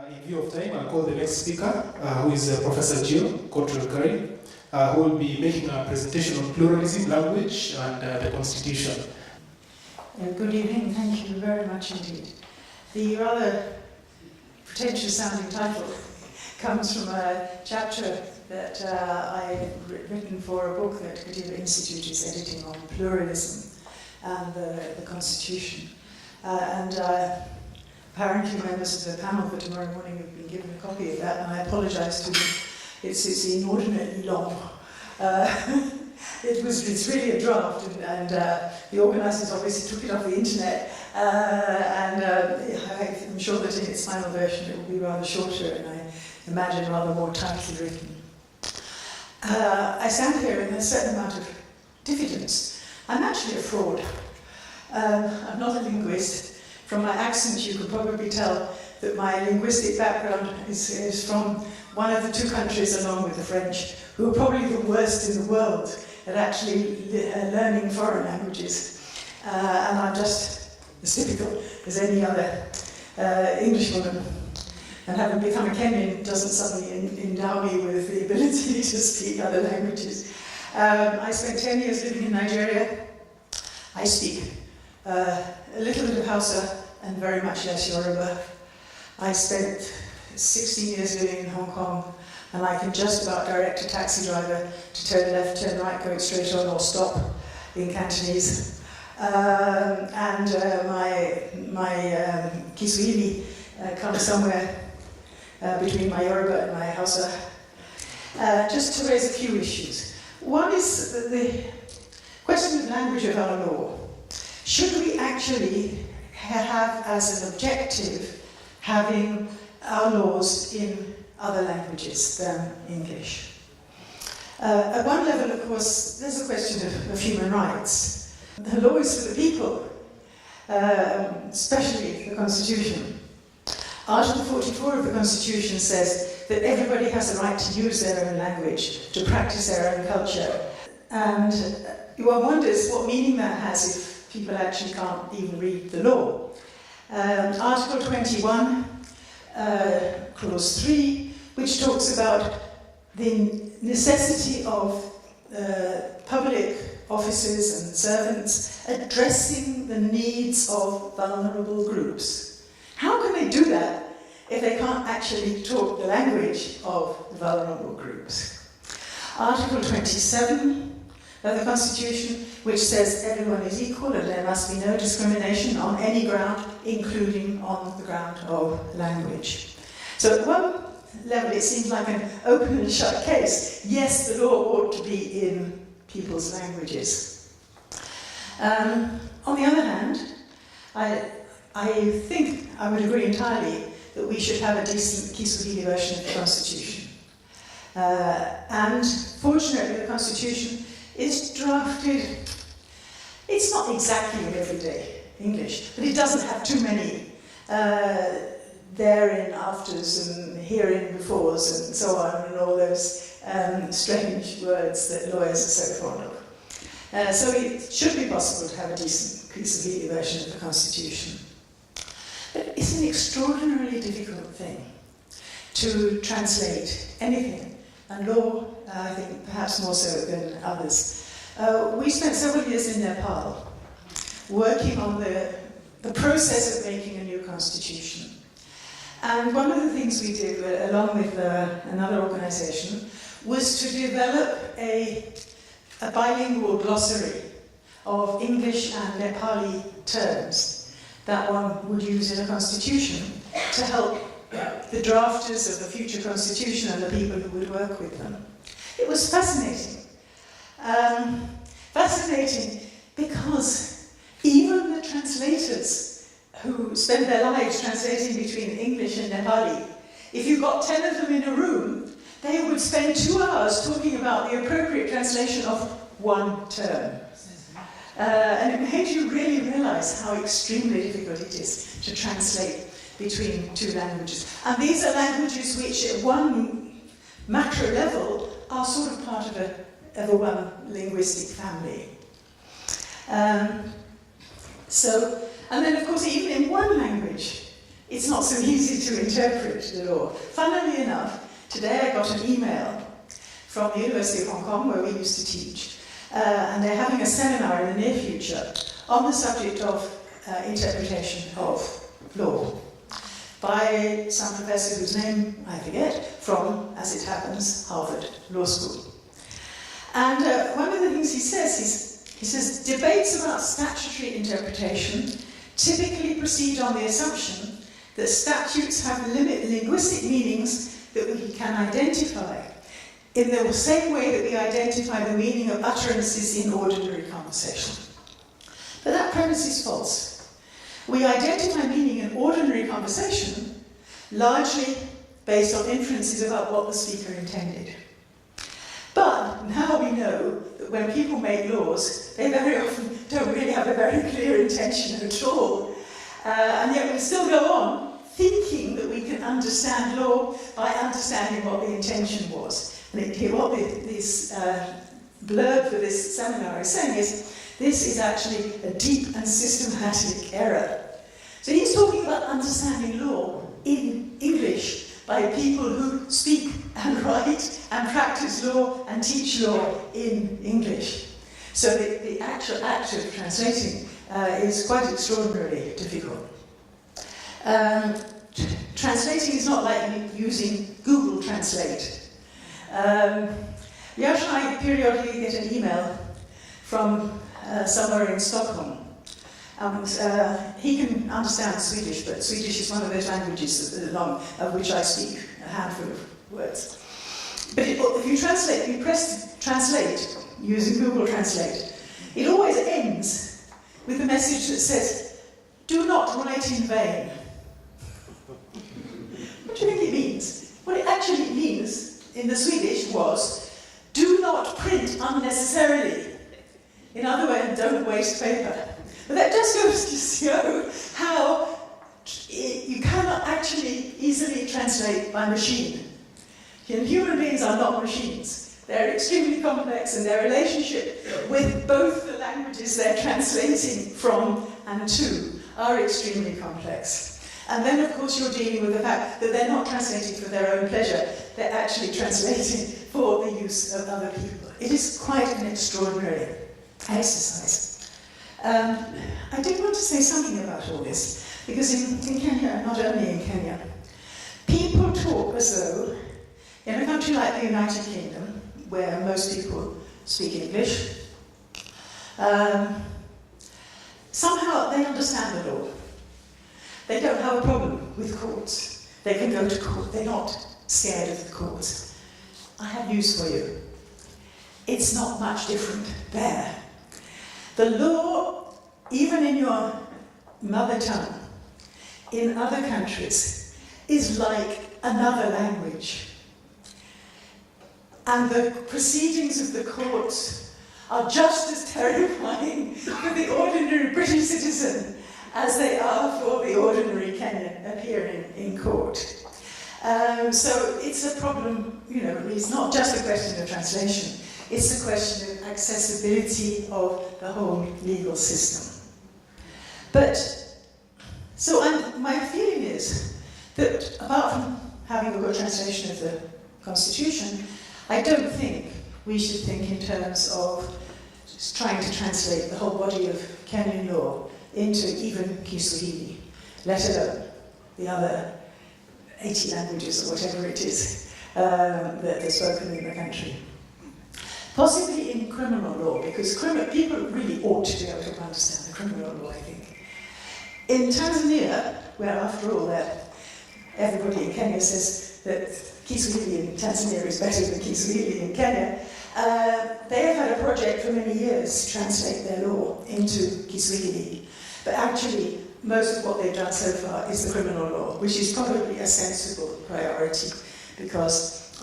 In view of time, I'll call the next speaker, who is Professor Cottrell, Ghai, who will be making a presentation on pluralism, language, and the Constitution. Good evening, thank you very much indeed. The rather pretentious sounding title comes from a chapter that I've written for a book that Katiba Institute is editing on pluralism and the Constitution. Apparently members of the panel for tomorrow morning have been given a copy of that, and I apologise to them. It's inordinately long. It's really a draft, and the organisers obviously took it off the internet, I'm sure that in its final version it will be rather shorter, and I imagine rather more tightly written. I stand here in a certain amount of diffidence. I'm actually a fraud. I'm not a linguist. From my accent, you could probably tell that my linguistic background is from one of the two countries, along with the French, who are probably the worst in the world at actually learning foreign languages. And I'm just as typical as any other Englishwoman. And having become a Kenyan doesn't suddenly endow me with the ability to speak other languages. I spent 10 years living in Nigeria. I speak a little bit of Hausa and very much less Yoruba. I spent 16 years living in Hong Kong, and I can just about direct a taxi driver to turn left, turn right, going straight on, or stop in Cantonese. My Kiswahili comes somewhere between my Yoruba and my Hausa. Just to raise a few issues. One is the question of language of our law. Should we actually have as an objective having our laws in other languages than English? At one level, of course, there's a question of human rights. The law is for the people, especially the Constitution. Article 44 of the Constitution says that everybody has a right to use their own language, to practice their own culture. And one wonders what meaning that has if people actually can't even read the law. Article 21, Clause 3, which talks about the necessity of public officers and servants addressing the needs of vulnerable groups. How can they do that if they can't actually talk the language of the vulnerable groups? Article 27 of the Constitution, which says everyone is equal and there must be no discrimination on any ground, including on the ground of language. So at one level it seems like an open and shut case. Yes, the law ought to be in people's languages. On the other hand, I think I would agree entirely that we should have a decent Kiswahili version of the Constitution. And fortunately the Constitution is drafted, it's not exactly in everyday English, but it doesn't have too many therein, afters, and herein, befores, and so on, and all those strange words that lawyers are so fond of. So it should be possible to have a decent Kiswahili version of the Constitution. But it's an extraordinarily difficult thing to translate anything, and law, I think, perhaps more so than others. We spent several years in Nepal working on the process of making a new constitution. And one of the things we did, along with another organisation, was to develop a bilingual glossary of English and Nepali terms that one would use in a constitution to help the drafters of the future constitution and the people who would work with them. It was fascinating. Fascinating because even the translators who spend their lives translating between English and Nepali, if you got 10 of them in a room, they would spend 2 hours talking about the appropriate translation of one term. And it made you really realise how extremely difficult it is to translate between two languages. And these are languages which at one macro level are sort of part of one linguistic family. And then of course even in one language, it's not so easy to interpret the law. Funnily enough, today I got an email from the University of Hong Kong, where we used to teach, and they're having a seminar in the near future on the subject of interpretation of law by some professor whose name I forget, from, as it happens, Harvard Law School. And one of the things he says, debates about statutory interpretation typically proceed on the assumption that statutes have linguistic meanings that we can identify in the same way that we identify the meaning of utterances in ordinary conversation. But that premise is false. We identify meaning in ordinary conversation largely based on inferences about what the speaker intended. But now we know that when people make laws, they very often don't really have a very clear intention at all. And yet we still go on thinking that we can understand law by understanding what the intention was. And what this blurb for this seminar is saying is, this is actually a deep and systematic error. So he's talking about understanding law in English by people who speak and write and practice law and teach law in English. So the actual act of translating is quite extraordinarily difficult. Translating is not like using Google Translate. Yash and I periodically get an email from somewhere in Stockholm. He can understand Swedish, but Swedish is one of those languages of which I speak a handful of words. But if you translate, you press translate using Google Translate, it always ends with a message that says, "Do not write in vain." What do you think it means? What it actually means in the Swedish was, do not print unnecessarily. In other words, don't waste paper. But that just goes to show how you cannot actually easily translate by machine. Human beings are not machines. They're extremely complex, and their relationship with both the languages they're translating from and to are extremely complex. And then, of course, you're dealing with the fact that they're not translating for their own pleasure, they're actually translating for the use of other people. It is quite an extraordinary exercise. I did want to say something about all this, because in Kenya, and not only in Kenya, people talk as though, in a country like the United Kingdom, where most people speak English, somehow they understand the law. They don't have a problem with courts. They can go to court. They're not scared of the courts. I have news for you. It's not much different there. The law, even in your mother tongue, in other countries, is like another language. And the proceedings of the courts are just as terrifying for the ordinary British citizen as they are for the ordinary Kenyan appearing in court. So it's a problem, it's not just a question of translation, it's a question of accessibility of the whole legal system. But, my feeling is that apart from having a good translation of the Constitution, I don't think we should think in terms of trying to translate the whole body of Kenyan law into even Kiswahili, let alone the other 80 languages or whatever it is that are spoken in the country. Possibly in criminal law, because people really ought to be able to understand the criminal law, I think. In Tanzania, where after all everybody in Kenya says that Kiswahili in Tanzania is better than Kiswahili in Kenya, they have had a project for many years to translate their law into Kiswahili. But actually, most of what they've done so far is the criminal law, which is probably a sensible priority, because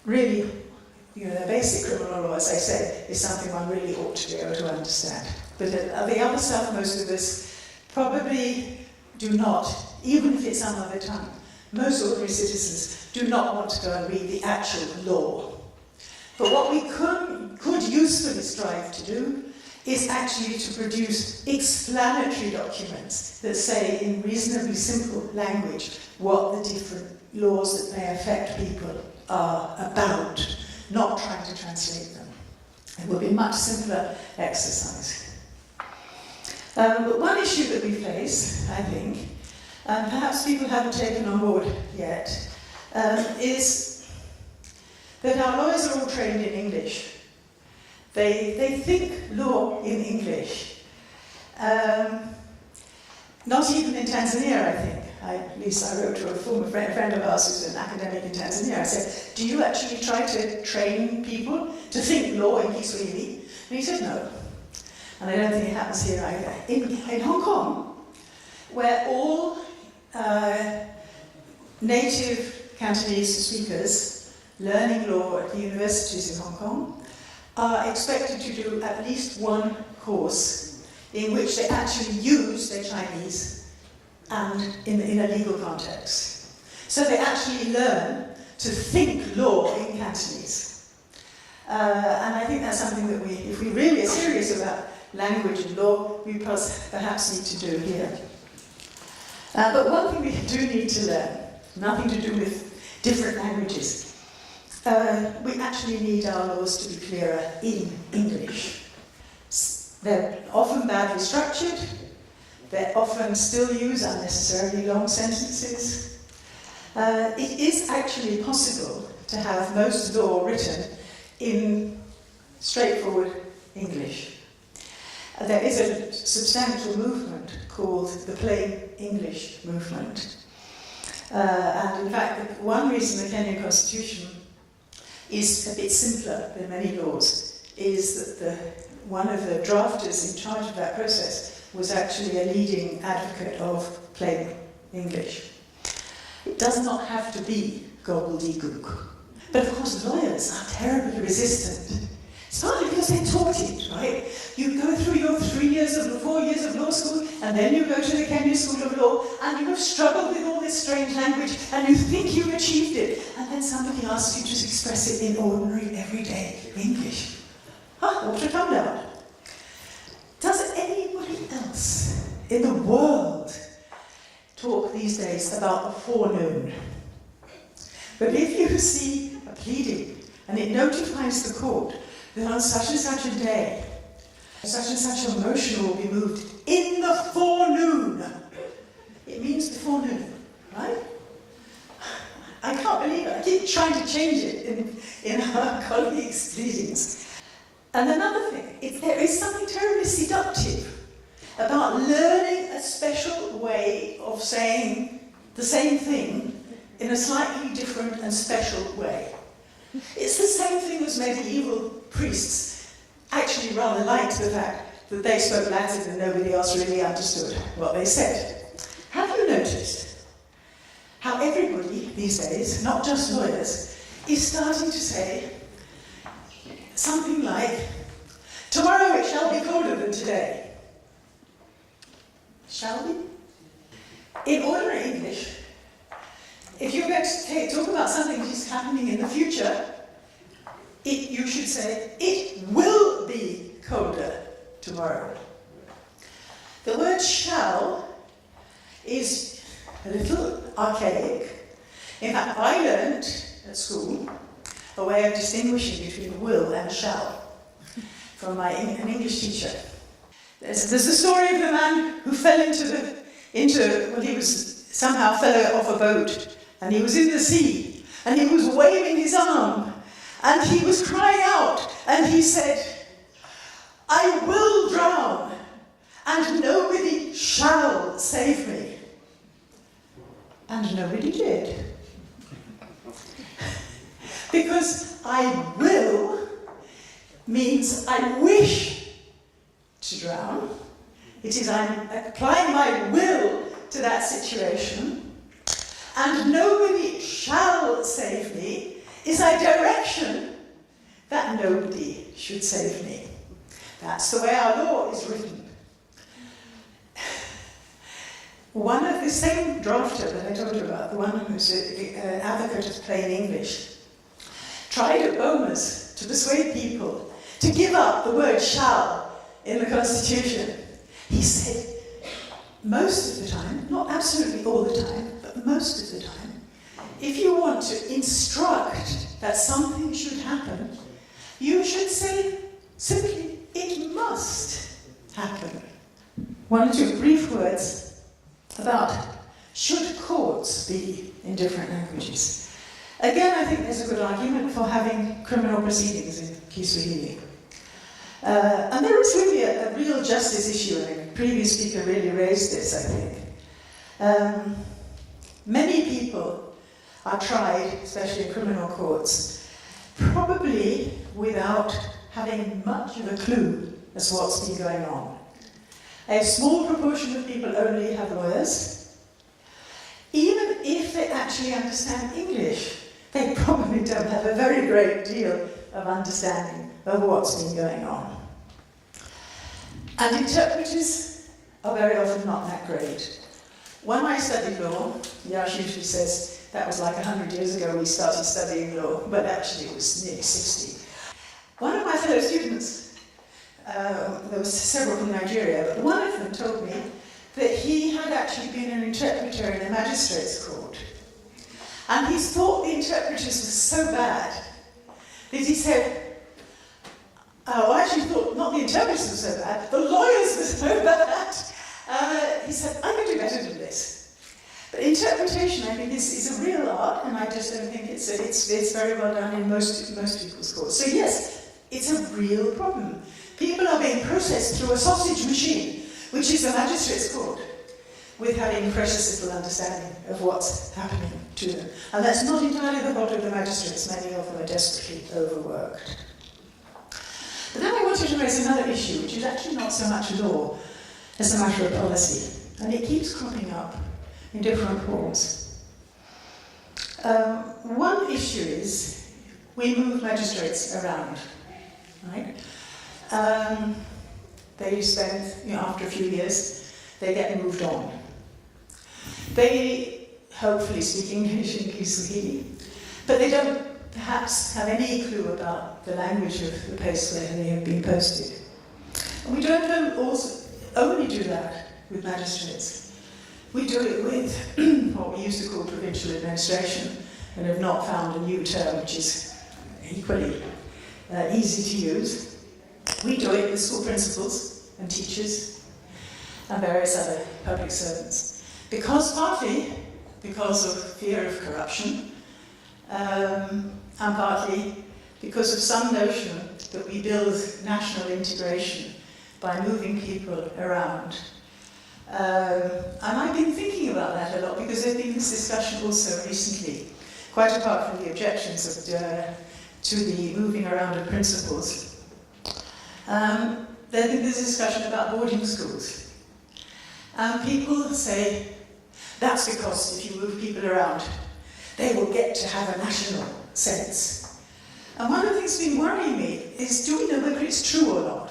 really, the basic criminal law, as I say, is something one really ought to be able to understand. But the other stuff, most of us probably do not, even if it's some other tongue. Most ordinary citizens do not want to go and read the actual law. But what we could usefully strive to do is actually to produce explanatory documents that say in reasonably simple language what the different laws that may affect people are about, not trying to translate them. It will be a much simpler exercise. But one issue that we face, I think, and perhaps people haven't taken on board yet, is that our lawyers are all trained in English. They think law in English. Not even in Tanzania, I think. At least I wrote to a former friend of ours who's an academic in Tanzania. I said, do you actually try to train people to think law in Kiswahili? And he said, no. And I don't think it happens here either. In Hong Kong, where all native Cantonese speakers learning law at the universities in Hong Kong are expected to do at least one course in which they actually use their Chinese and in a legal context. So they actually learn to think law in Cantonese. And I think that's something that if we really are serious about language and law, we perhaps need to do here. But one thing we do need to learn, nothing to do with different languages, we actually need our laws to be clearer in English. They're often badly structured, they often still use unnecessarily long sentences. It is actually possible to have most law written in straightforward English. There is a substantial movement called the Plain English movement. And in fact, one reason the Kenyan Constitution is a bit simpler than many laws is that one of the drafters in charge of that process was actually a leading advocate of plain English. It does not have to be gobbledygook. But of course lawyers are terribly resistant. It's partly because they're taught it, right? You go through your 4 years of law school, and then you go to the Kenya School of Law, and you have struggled with all this strange language, and you think you've achieved it, and then somebody asks you to express it in ordinary, everyday English. Water come down. Does anybody else in the world talk these days about the forenoon? But if you see a pleading, and it notifies the court that on such and such a day, such and such a motion will be moved in the forenoon. It means the forenoon, right? I can't believe it. I keep trying to change it in our colleagues' pleadings. And another thing, there is something terribly seductive about learning a special way of saying the same thing in a slightly different and special way. It's the same thing as medieval priests actually rather liked the fact that they spoke Latin and nobody else really understood what they said. Have you noticed how everybody these days, not just lawyers, is starting to say something like, tomorrow it shall be colder than today. Shall we? In ordinary English, if you're going to talk about something that is happening in the future, you should say, it will be colder tomorrow. The word shall is a little archaic. In fact, I learned at school a way of distinguishing between will and shall from an English teacher. There's the story of the man who fell he somehow fell off a boat, and he was in the sea, and he was waving his arm, and he was crying out, and he said, I will drown, and nobody shall save me. And nobody did. Because I will means I wish to drown. It is I'm applying my will to that situation. And nobody shall save me is a direction that nobody should save me. That's the way our law is written. One of the same drafter that I told you about, the one who's an advocate of plain English, tried at Bomas to persuade people to give up the word shall in the Constitution. He said, most of the time, not absolutely all the time, but most of the time, if you want to instruct that something should happen, you should say simply, it must happen. One or two brief words about should courts be in different languages. Again, I think there's a good argument for having criminal proceedings in Kiswahili. And there is really a real justice issue, and a previous speaker really raised this, I think. Many people are tried, especially in criminal courts, probably without having much of a clue as to what's been going on. A small proportion of people only have lawyers. Even if they actually understand English, they probably don't have a very great deal of understanding of what's been going on. And interpreters are very often not that great. When I studied law, Yash usually says that was like 100 years ago we started studying law, but actually it was nearly 60. One of my fellow students, there was several from Nigeria, but one of them told me that he had actually been an interpreter in a magistrate's court. And he thought the interpreters were so bad that he said, oh, I actually thought not the interpreters were so bad, the lawyers were so bad. He said, I can do better than this. But interpretation, I think, is a real art, and I just don't think it's very well done in most people's courts. So yes, it's a real problem. People are being processed through a sausage machine, which is a magistrate's court, with having precious little understanding of what's happening to them. And that's not entirely the fault of the magistrates. Many of them are desperately overworked. But then I wanted to raise another issue, which is actually not so much law as a matter of policy. And it keeps cropping up in different forms. One issue is we move magistrates around, right? They spend, after a few years, they get moved on. They hopefully speak English in Kiswahili, but they don't perhaps have any clue about the language of the place where they have been posted. And we don't only do that with magistrates. We do it with what we used to call provincial administration, and have not found a new term which is equally easy to use. We do it with school principals and teachers and various other public servants. Partly because of fear of corruption, and partly because of some notion that we build national integration by moving people around. And I've been thinking about that a lot because there's been this discussion also recently, quite apart from the objections to the moving around of principals. There's been this discussion about boarding schools. People say that's because if you move people around, they will get to have a national sense. And one of the things that's been worrying me is, do we know whether it's true or not?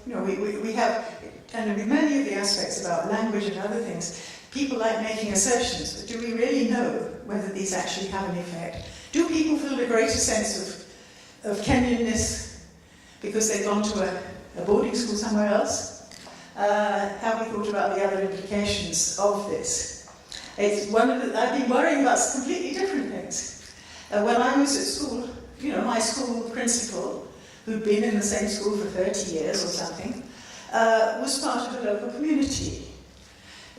We have, and with many of the aspects about language and other things, people like making assertions, but do we really know whether these actually have an effect? Do people feel a greater sense of Kenyanness because they've gone to a boarding school somewhere else? Have we thought about the other implications of this? It's I've been worrying about completely different things. When I was at school, my school principal, who'd been in the same school for 30 years or something, was part of a local community.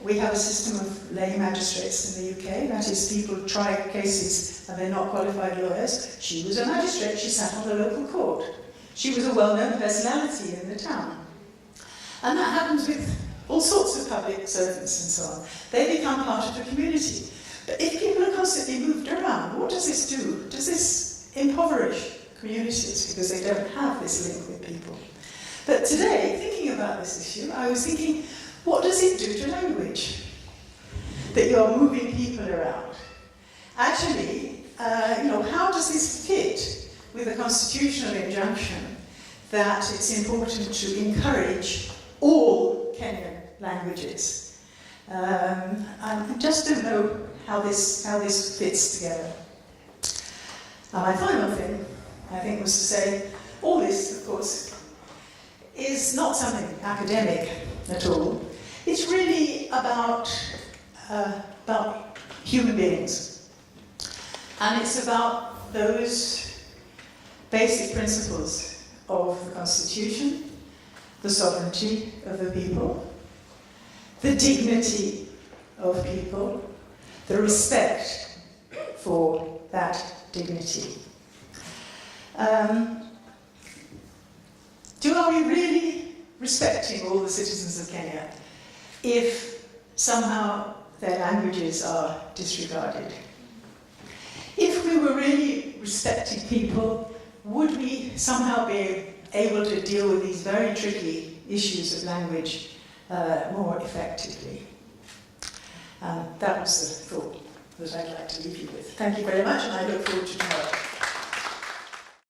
We have a system of lay magistrates in the UK, that is, people try cases and they're not qualified lawyers. She was a magistrate, she sat on the local court. She was a well-known personality in the town. And that happens with all sorts of public servants and so on. They become part of the community. But if people are constantly moved around, what does this do? Does this impoverish communities because they don't have this link with people? But today, thinking about this issue, I was thinking, what does it do to language? That you're moving people around. Actually, how does this fit with a constitutional injunction that it's important to encourage all Kenyan languages? I just don't know how this fits together. And my final thing, I think, was to say, all this, of course, is not something academic at all. It's really about human beings. And it's about those basic principles of the Constitution, the sovereignty of the people, the dignity of people, the respect for that dignity. Are we really respecting all the citizens of Kenya if somehow their languages are disregarded? If we were really respecting people, would we somehow be able to deal with these very tricky issues of language more effectively? That was the thought that I'd like to leave you with. Thank you very much, and I look forward to tomorrow.